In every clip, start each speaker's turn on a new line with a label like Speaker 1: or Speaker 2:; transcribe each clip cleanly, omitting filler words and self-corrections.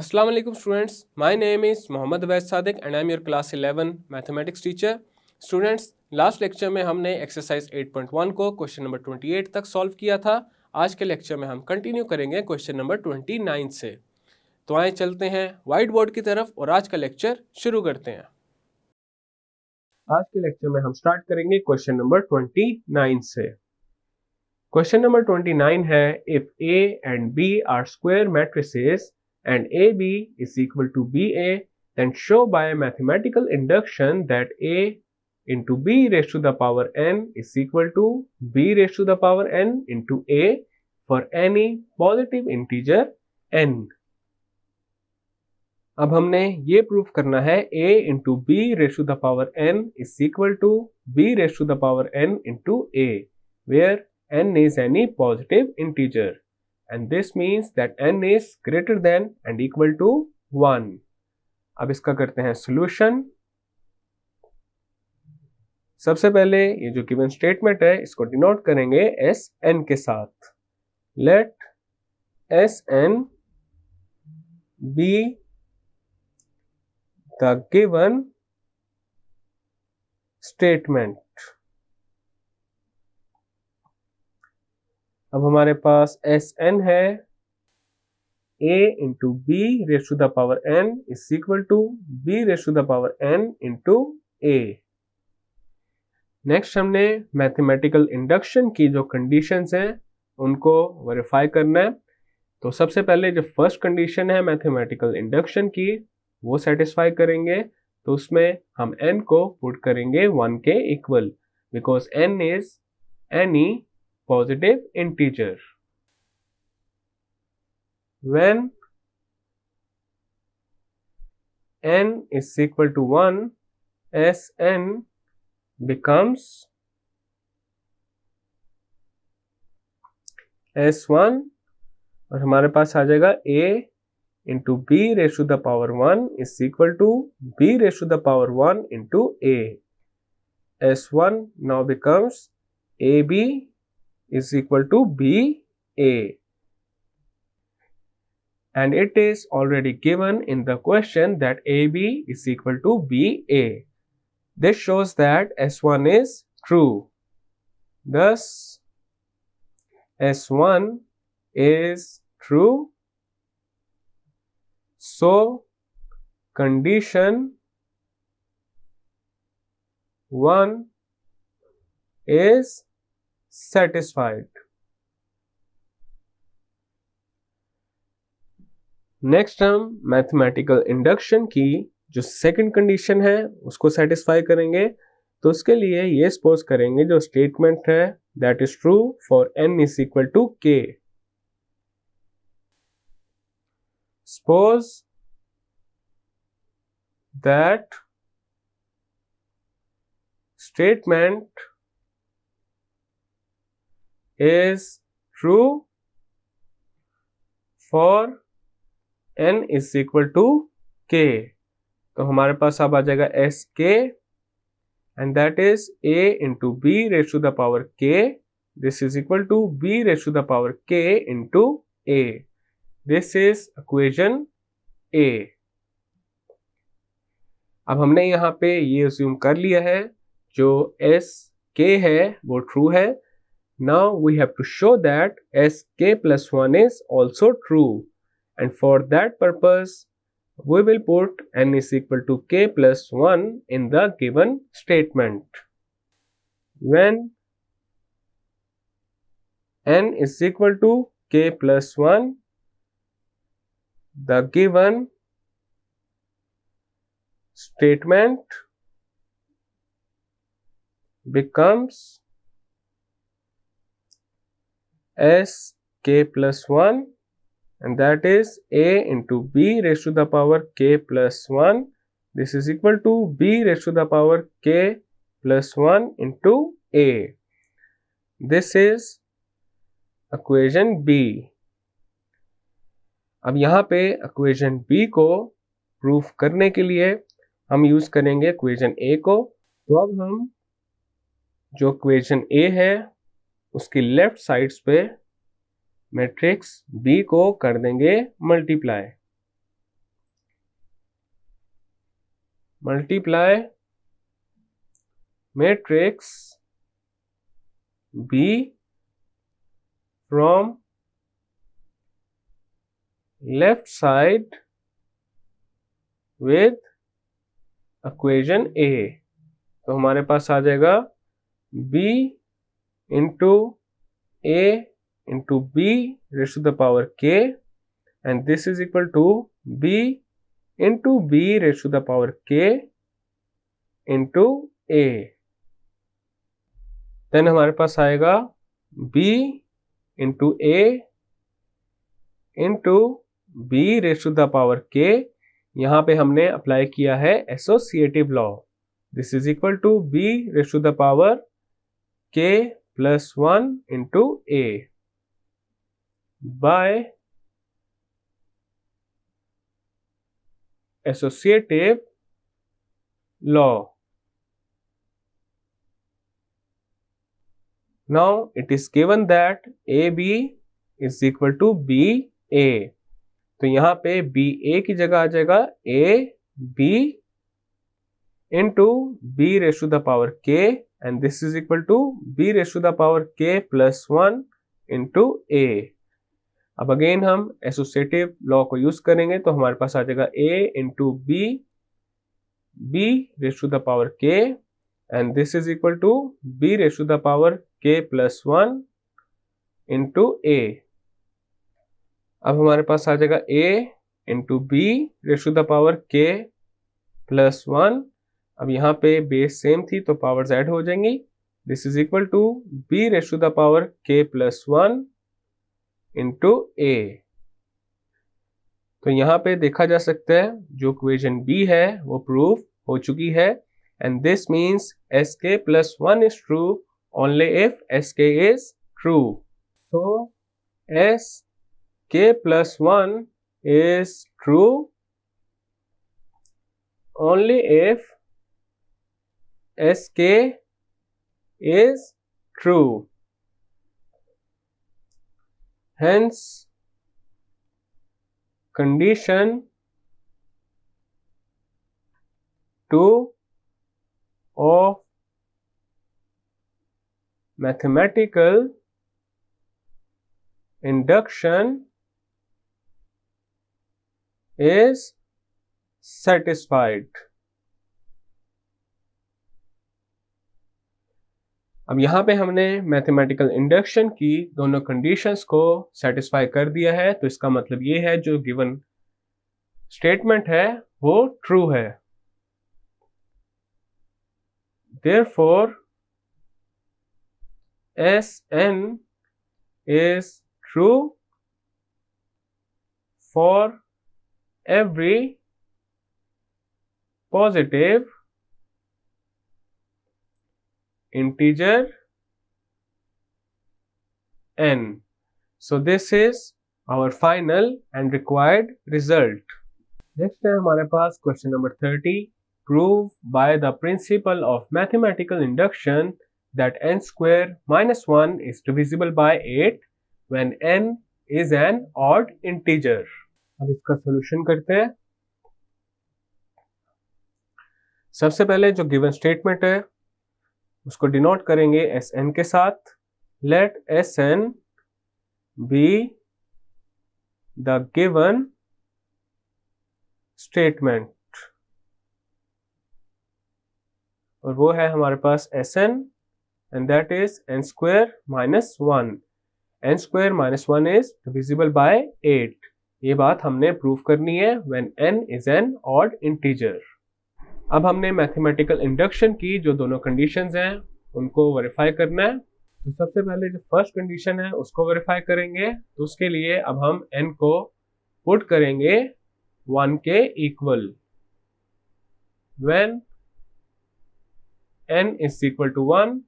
Speaker 1: Assalamu alaikum students. My name is Mohammad Ubaid Sadiq and I am your class 11 mathematics teacher. Students, last lecture में हमने exercise 8.1 को question number 28 तक solve किया था। आज के लेक्चर में हम कंटिन्यू करेंगे क्वेश्चन नंबर 29 से। तो आए चलते हैं व्हाइट बोर्ड की तरफ और आज का लेक्चर शुरू करते हैं। आज के लेक्चर में हम स्टार्ट करेंगे क्वेश्चन नंबर 29 से। क्वेश्चन नंबर 29 है, if A and B are square matrices and AB is equal to BA, then show by mathematical induction that A into B raised to the power n is equal to B raised to the power n into A for any positive integer n. अब हमने ये proof करना है A into B raised to the power n is equal to B raised to the power n into A, where n is any positive integer. And this means that n is greater than and equal to 1. अब इसका करते हैं solution. सबसे पहले ये जो given statement है इसको डिनोट करेंगे एस एन के साथ। Let S N be the given statement. अब हमारे पास एस एन है, a into b raised to the power n is equal to b raised to the power n into a. Next हमने mathematical induction की जो conditions हैं उनको verify करना है। तो सबसे पहले जो फर्स्ट कंडीशन है मैथमेटिकल इंडक्शन की वो सेटिस्फाई करेंगे। तो उसमें हम n को पुट करेंगे 1 के equal, because n is any positive integer. When n is equal to 1, Sn becomes S1 और हमारे पास आ जाएगा A into B raised to the power 1 is equal to B raised to the power 1 into A. S1 now becomes AB is equal to BA, and it is already given in the question that AB is equal to BA. This shows that S1 is true. Thus, S1 is true. So, condition 1 is satisfied. Next हम mathematical induction की जो second condition है उसको satisfy करेंगे। तो उसके लिए ये सपोज करेंगे जो स्टेटमेंट है that is true for n is equal to k। Suppose that statement is true for n is equal to k। तो हमारे पास अब आ जाएगा sk and that is a into b raised to the power k. This is equal to b raised to the power k into a. This is equation a. अब हमने यहाँ पे ये assume कर लिया है जो sk है वो ट्रू है। Now we have to show that sk plus 1 is also true, and for that purpose we will put n is equal to k plus 1 in the given statement. When n is equal to k plus 1, the given statement becomes sk plus 1, and that is a into b raised to the power k plus 1. This is equal to b raised to the power k plus 1 into a. This is equation b. अब यहाँ पे equation b को proof करने के लिए हम use करेंगे equation a को। तो अब हम जो equation a है उसकी लेफ्ट साइड्स पे मैट्रिक्स बी को कर देंगे multiply. multiply matrix B from left side with equation A। तो हमारे पास आ जाएगा B into A into B raised to the power K, and this is equal to B into B raised to the power K into A। Then हमारे पास आएगा B into A into B raised to the power K। यहाँ पे हमने apply किया है associative law. This is equal to B raised to the power K plus 1 into A by associative law। Now it is given that AB is equal to BA। तो यहाँ पे BA की जगह आ जाएगा AB into B raised to the power K, and this is equal to B raised to the power K plus 1 into A। अब again हम associative law को use करेंगे, तो हमारे पास आ जाएगा A into B raised to the power K, and this is equal to B raised to the power K plus 1 into A। अब हमारे पास आ जाएगा A into B raised to the power K plus 1। अब यहाँ पे base same थी तो पावर्स ऐड हो जाएंगी। This is equal to B raised to the power K plus 1 into A। तो यहाँ पे देखा जा सकता है जो इक्वेशन B है वो प्रूव हो चुकी है, and this means SK plus 1 is true only if SK is true। तो SK plus 1 is true only if SK is true। Hence condition 2 of mathematical induction is satisfied। अब यहाँ पे हमने मैथमेटिकल इंडक्शन की दोनों कंडीशंस को satisfy कर दिया है, तो इसका मतलब ये है जो गिवन स्टेटमेंट है वो ट्रू है। Therefore Sn is true for every positive integer n। So this is our final and required result। Next है हमारे पास question number 30। Prove by the principle of mathematical induction that n square minus 1 is divisible by 8 when n is an odd integer। अब इसका solution करते हैं। सबसे पहले जो given statement है उसको डिनोट करेंगे Sn के साथ। Let Sn be the given statement, और वो है हमारे पास Sn and that is n square minus 1। n square minus 1 is divisible by 8। ये बात हमने प्रूव करनी है when n is an odd integer। अब हमने मैथमेटिकल इंडक्शन की जो दोनों कंडीशंस हैं उनको वेरीफाई करना है। तो सबसे पहले जो फर्स्ट कंडीशन है उसको वेरीफाई करेंगे, तो उसके लिए अब हम n को पुट करेंगे 1 के equal. When n is equal to 1,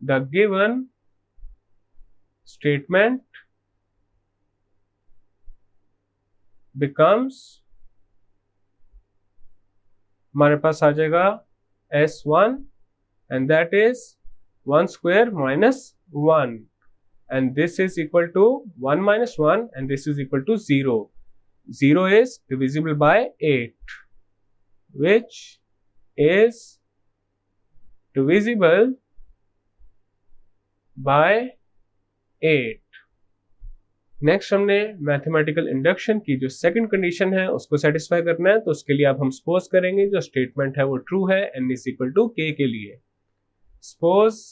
Speaker 1: the given statement becomes, हमारे पास आ जाएगा S1 and that is 1 square minus 1, and this is equal to 1 minus 1 and this is equal to 0। 0 is divisible by 8। which is divisible by 8। Next हमने mathematical induction की जो second condition है उसको satisfy करना है, तो उसके लिए अब हम सपोज करेंगे जो स्टेटमेंट है वो ट्रू है n is equal to k के लिए। Suppose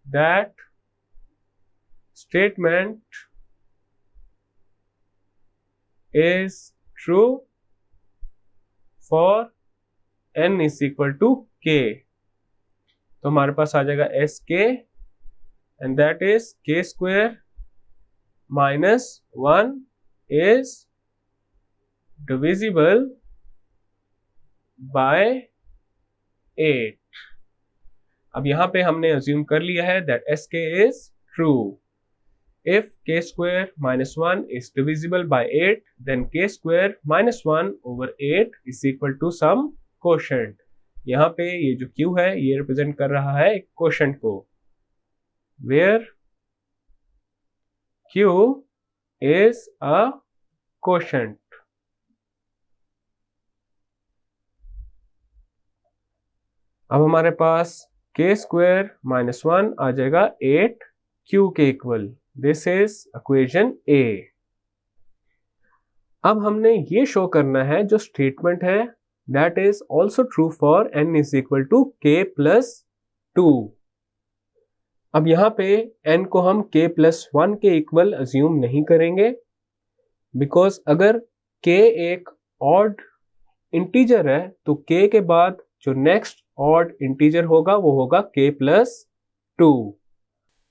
Speaker 1: that statement is true for n is equal to k, तो हमारे पास आ जाएगा sk and that is k square minus 1 is divisible by 8। अब यहां पे हमने अज्यूम कर लिया है that sk is true। If k square minus 1 is divisible by 8, then k square minus 1 over 8 is equal to some quotient। यहाँ पे ये जो q है ये रिप्रेजेंट कर रहा है एक quotient को, where q is a quotient। अब हमारे पास k square minus 1 आ जाएगा 8q के equal. This is equation A। अब हमने ये शो करना है जो स्टेटमेंट है that is also true for n is equal to k plus 2। अब यहाँ पे n को हम k प्लस 1 के इक्वल अज्यूम नहीं करेंगे, बिकॉज अगर k एक ऑड इंटीजर है तो k के बाद जो नेक्स्ट ऑड इंटीजर होगा वो होगा k plus 2।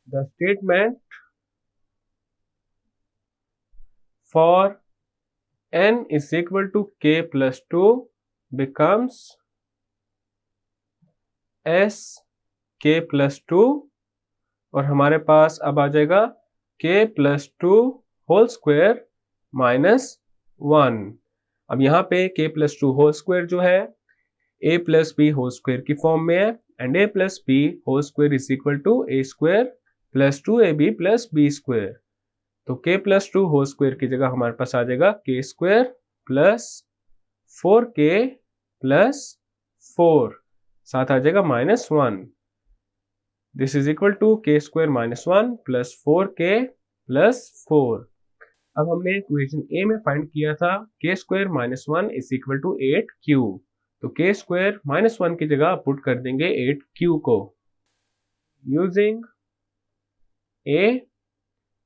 Speaker 1: The statement for n is equal to k plus 2 becomes s k plus 2 और हमारे पास अब आ जाएगा k plus 2 whole square minus 1। अब यहाँ पे k plus 2 होल स्क्वायर जो है a plus b whole square की फॉर्म में है and a plus b whole square is equal to a square plus 2ab plus b square. तो k plus 2 whole square की जगह हमारे पास आ जाएगा k square plus 4k plus 4, साथ आ जाएगा minus 1। This is equal to k square minus 1 plus 4k plus 4। अब हमने इक्वेशन A में फाइंड किया था k square minus 1 is equal to 8q, तो k स्क्वायर माइनस 1 की जगह पुट कर देंगे 8q को। यूजिंग A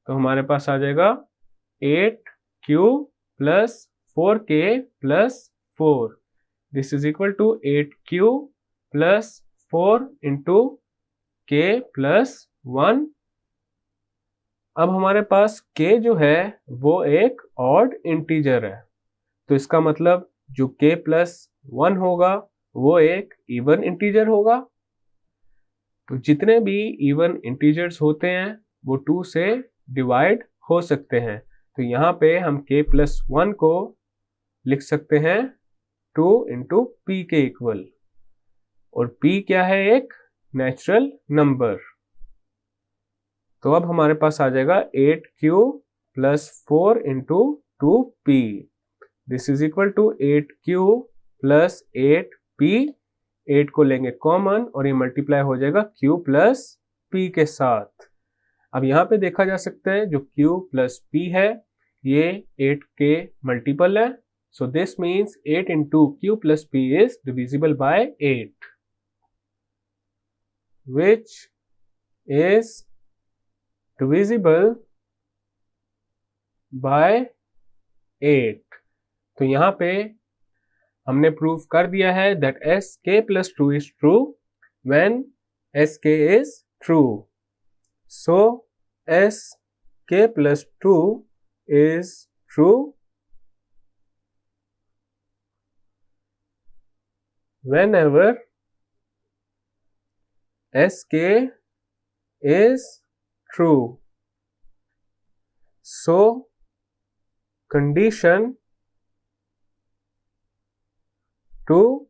Speaker 1: तो हमारे पास आ जाएगा 8q plus 4k plus 4। This is equal to 8q plus 4 into k plus 1। अब हमारे पास k जो है वो एक ऑड इंटीजर है, तो इसका मतलब जो k प्लस 1 होगा वो एक इवन इंटीजर होगा। तो जितने भी इवन इंटीजर्स होते हैं वो 2 से डिवाइड हो सकते हैं, तो यहाँ पे हम k प्लस 1 को लिख सकते हैं 2 इंटू p के इक्वल, और p क्या है एक नेचुरल नंबर। तो अब हमारे पास आ जाएगा 8q plus 4 into 2p। This is equal to 8q plus 8p। 8 को लेंगे कॉमन और ये मल्टीप्लाई हो जाएगा q प्लस p के साथ। अब यहाँ पे देखा जा सकता है जो q प्लस p है ये 8 के मल्टीपल है, so this means 8 into q plus p is divisible by 8, which is divisible by 8। तो यहाँ पे हमने प्रूव कर दिया है that sk plus 2 is true when sk is true। So sk plus 2 is true whenever sk is true। So condition 2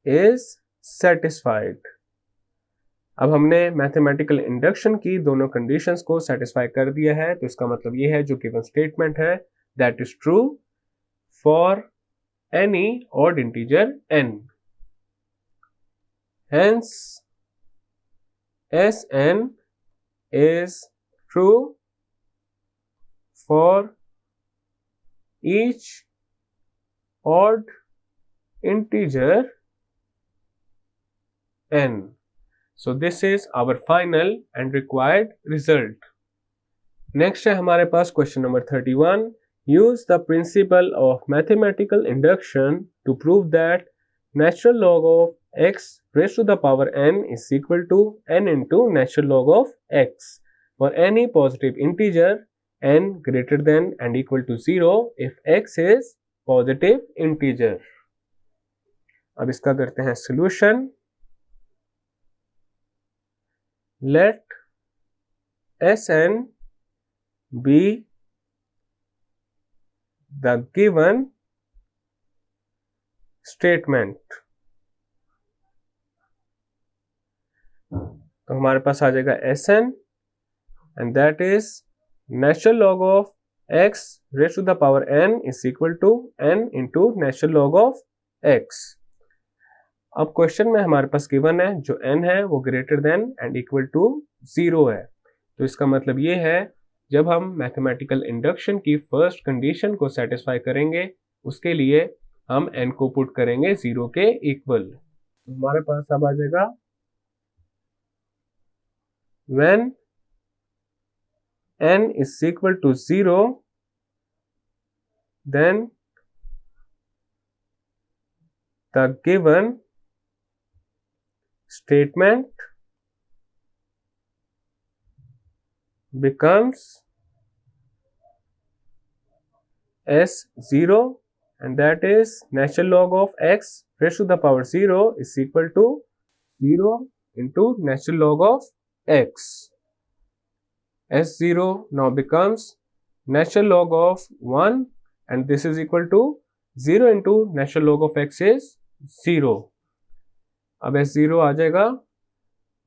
Speaker 1: is satisfied। अब हमने mathematical induction की दोनों कंडीशंस को सेटिस्फाई कर दिया है, तो इसका मतलब ये है जो गिवन स्टेटमेंट है that is true for any odd integer n. Hence, Sn is true for each odd integer n. So this is our final and required result. Next है हमारे पास question number 31. Use the principle of mathematical induction to prove that natural log of x raised to the power n is equal to n into natural log of x for any positive integer n greater than and equal to 0 if x is positive integer. अब इसका करते हैं solution. Let Sn be the given statement. तो हमारे पास आ जाएगा Sn and that is natural log of x raised to the power n is equal to n into natural log of x. अब क्वेश्चन में हमारे पास गिवन है जो n है वो greater than and equal to 0 है. तो इसका मतलब ये है जब हम मैथमेटिकल इंडक्शन की फर्स्ट कंडीशन को सेटिस्फाई करेंगे उसके लिए हम n को पुट करेंगे 0 के इक्वल. हमारे पास अब आ जाएगा when n is equal to 0 then the given statement becomes S0 and that is natural log of x raised to the power 0 is equal to 0 into natural log of x. S0 now becomes natural log of 1 and this is equal to 0 into natural log of x is 0. अब S0 आ जाएगा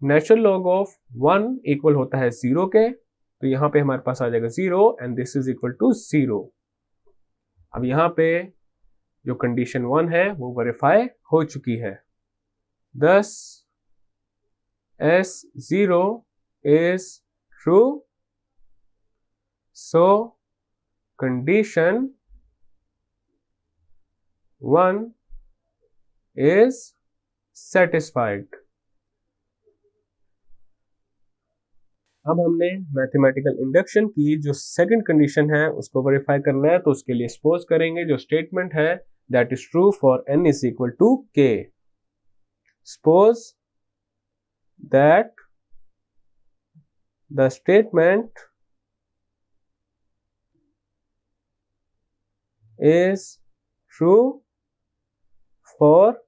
Speaker 1: natural log of 1 equal होता है 0 के, तो यहाँ पे हमारे पास आ जाएगा 0 and this is equal to 0. अब यहाँ पे जो कंडीशन 1 है वो वेरीफाई हो चुकी है. thus S0 is true, so condition 1 is satisfied. अब हमने मैथमेटिकल इंडक्शन की जो सेकंड कंडीशन है उसको वेरीफाई करना है, तो उसके लिए सपोज करेंगे जो स्टेटमेंट है that is true for n is equal to k. Suppose that the statement is true for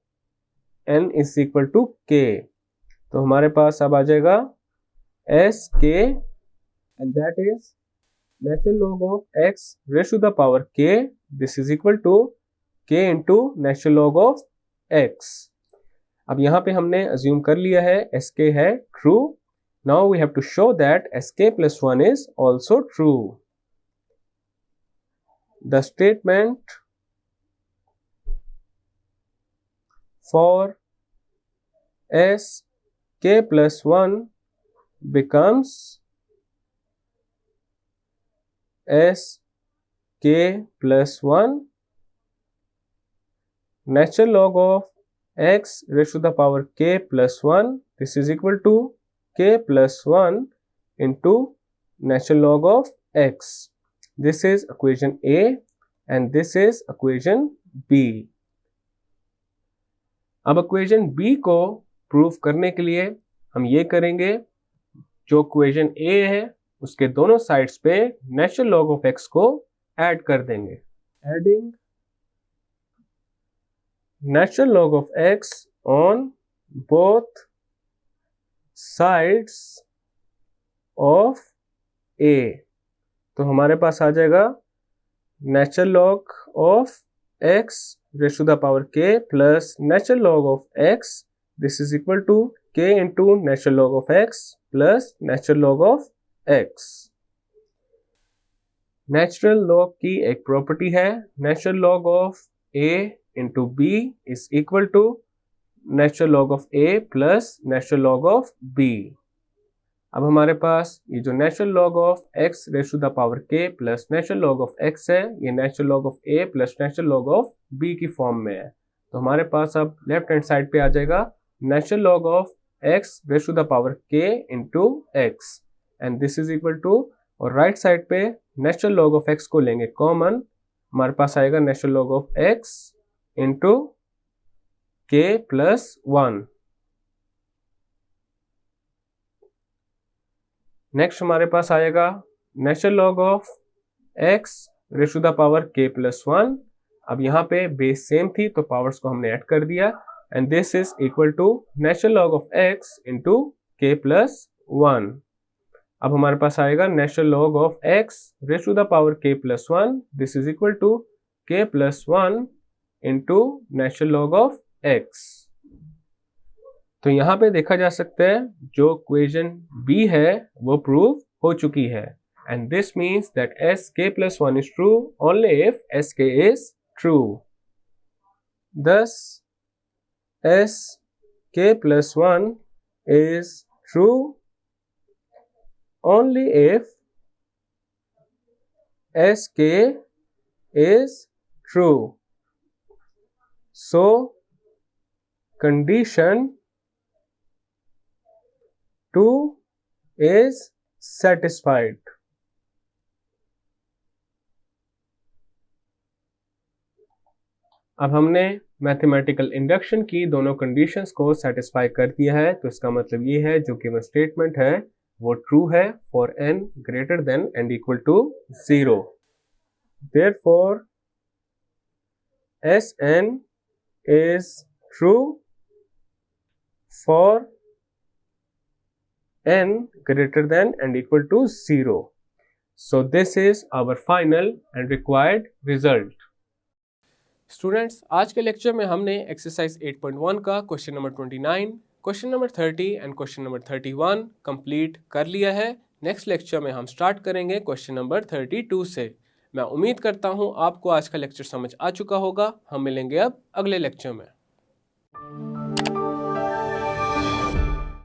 Speaker 1: n is equal to k. तो हमारे पास अब आ जाएगा sk and that is natural log of x raised to the power k. This is equal to k into natural log of x. अब यहाँ पे हमने assume कर लिया है sk है true. Now we have to show that sk plus 1 is also true. The statement for sk plus 1 becomes sk plus 1 natural log of x raised to the power k plus 1. This is equal to k plus 1 into natural log of x. This is equation A and this is equation B. अब equation B को prove करने के लिए हम ये करेंगे, जो equation A है उसके दोनों साइड्स पे नेचुरल लॉग ऑफ x को ऐड कर देंगे. Adding natural log of x on both sides of A. तो हमारे पास आ जाएगा natural log of x raise to the power k plus natural log of x. This is equal to k into natural log of x plus natural log of x. Natural log की एक property है natural log of a into B is equal to natural log of A plus natural log of B. अब हमारे पास ये जो natural log of x raise to the power k plus natural log of x है, ये natural log of a plus natural log of b की form में है। तो हमारे पास अब लेफ्ट हैंड साइड पे आ जाएगा natural log of x raise to the power k into x and this is equal to, और राइट साइड पे नेचुरल लॉग ऑफ x को लेंगे कॉमन, हमारे पास आएगा natural log of x into k plus 1। Next हमारे पास आएगा natural log of x raise to the power k plus 1। अब यहाँ पे बेस सेम थी तो पावर्स को हमने ऐड कर दिया and this is equal to natural log of x into k plus 1। अब हमारे पास आएगा natural log of x raise to the power k plus 1, this is equal to k plus 1 into natural log of x। तो यहाँ पे देखा जा सकता है जो इक्वेशन B है वो प्रूव हो चुकी है and this means that sk plus 1 is true only if sk is true. Thus sk plus 1 is true only if sk is true. So condition 2 is satisfied. अब हमने मैथमेटिकल इंडक्शन की दोनों conditions को satisfy कर दिया है, तो इसका मतलब ये है जो गिवन स्टेटमेंट है वो ट्रू है for n greater than and equal to 0। Therefore Sn is true for n greater than and equal to 0. So this is our final and required result. Students, आज के लेक्चर में हमने exercise 8.1 का question number 29, question number 30 and question number 31 complete कर लिया है। Next lecture में हम स्टार्ट करेंगे क्वेश्चन नंबर 32 से। मैं उम्मीद करता हूँ आपको आज का लेक्चर समझ आ चुका होगा। हम मिलेंगे अब अगले लेक्चर में।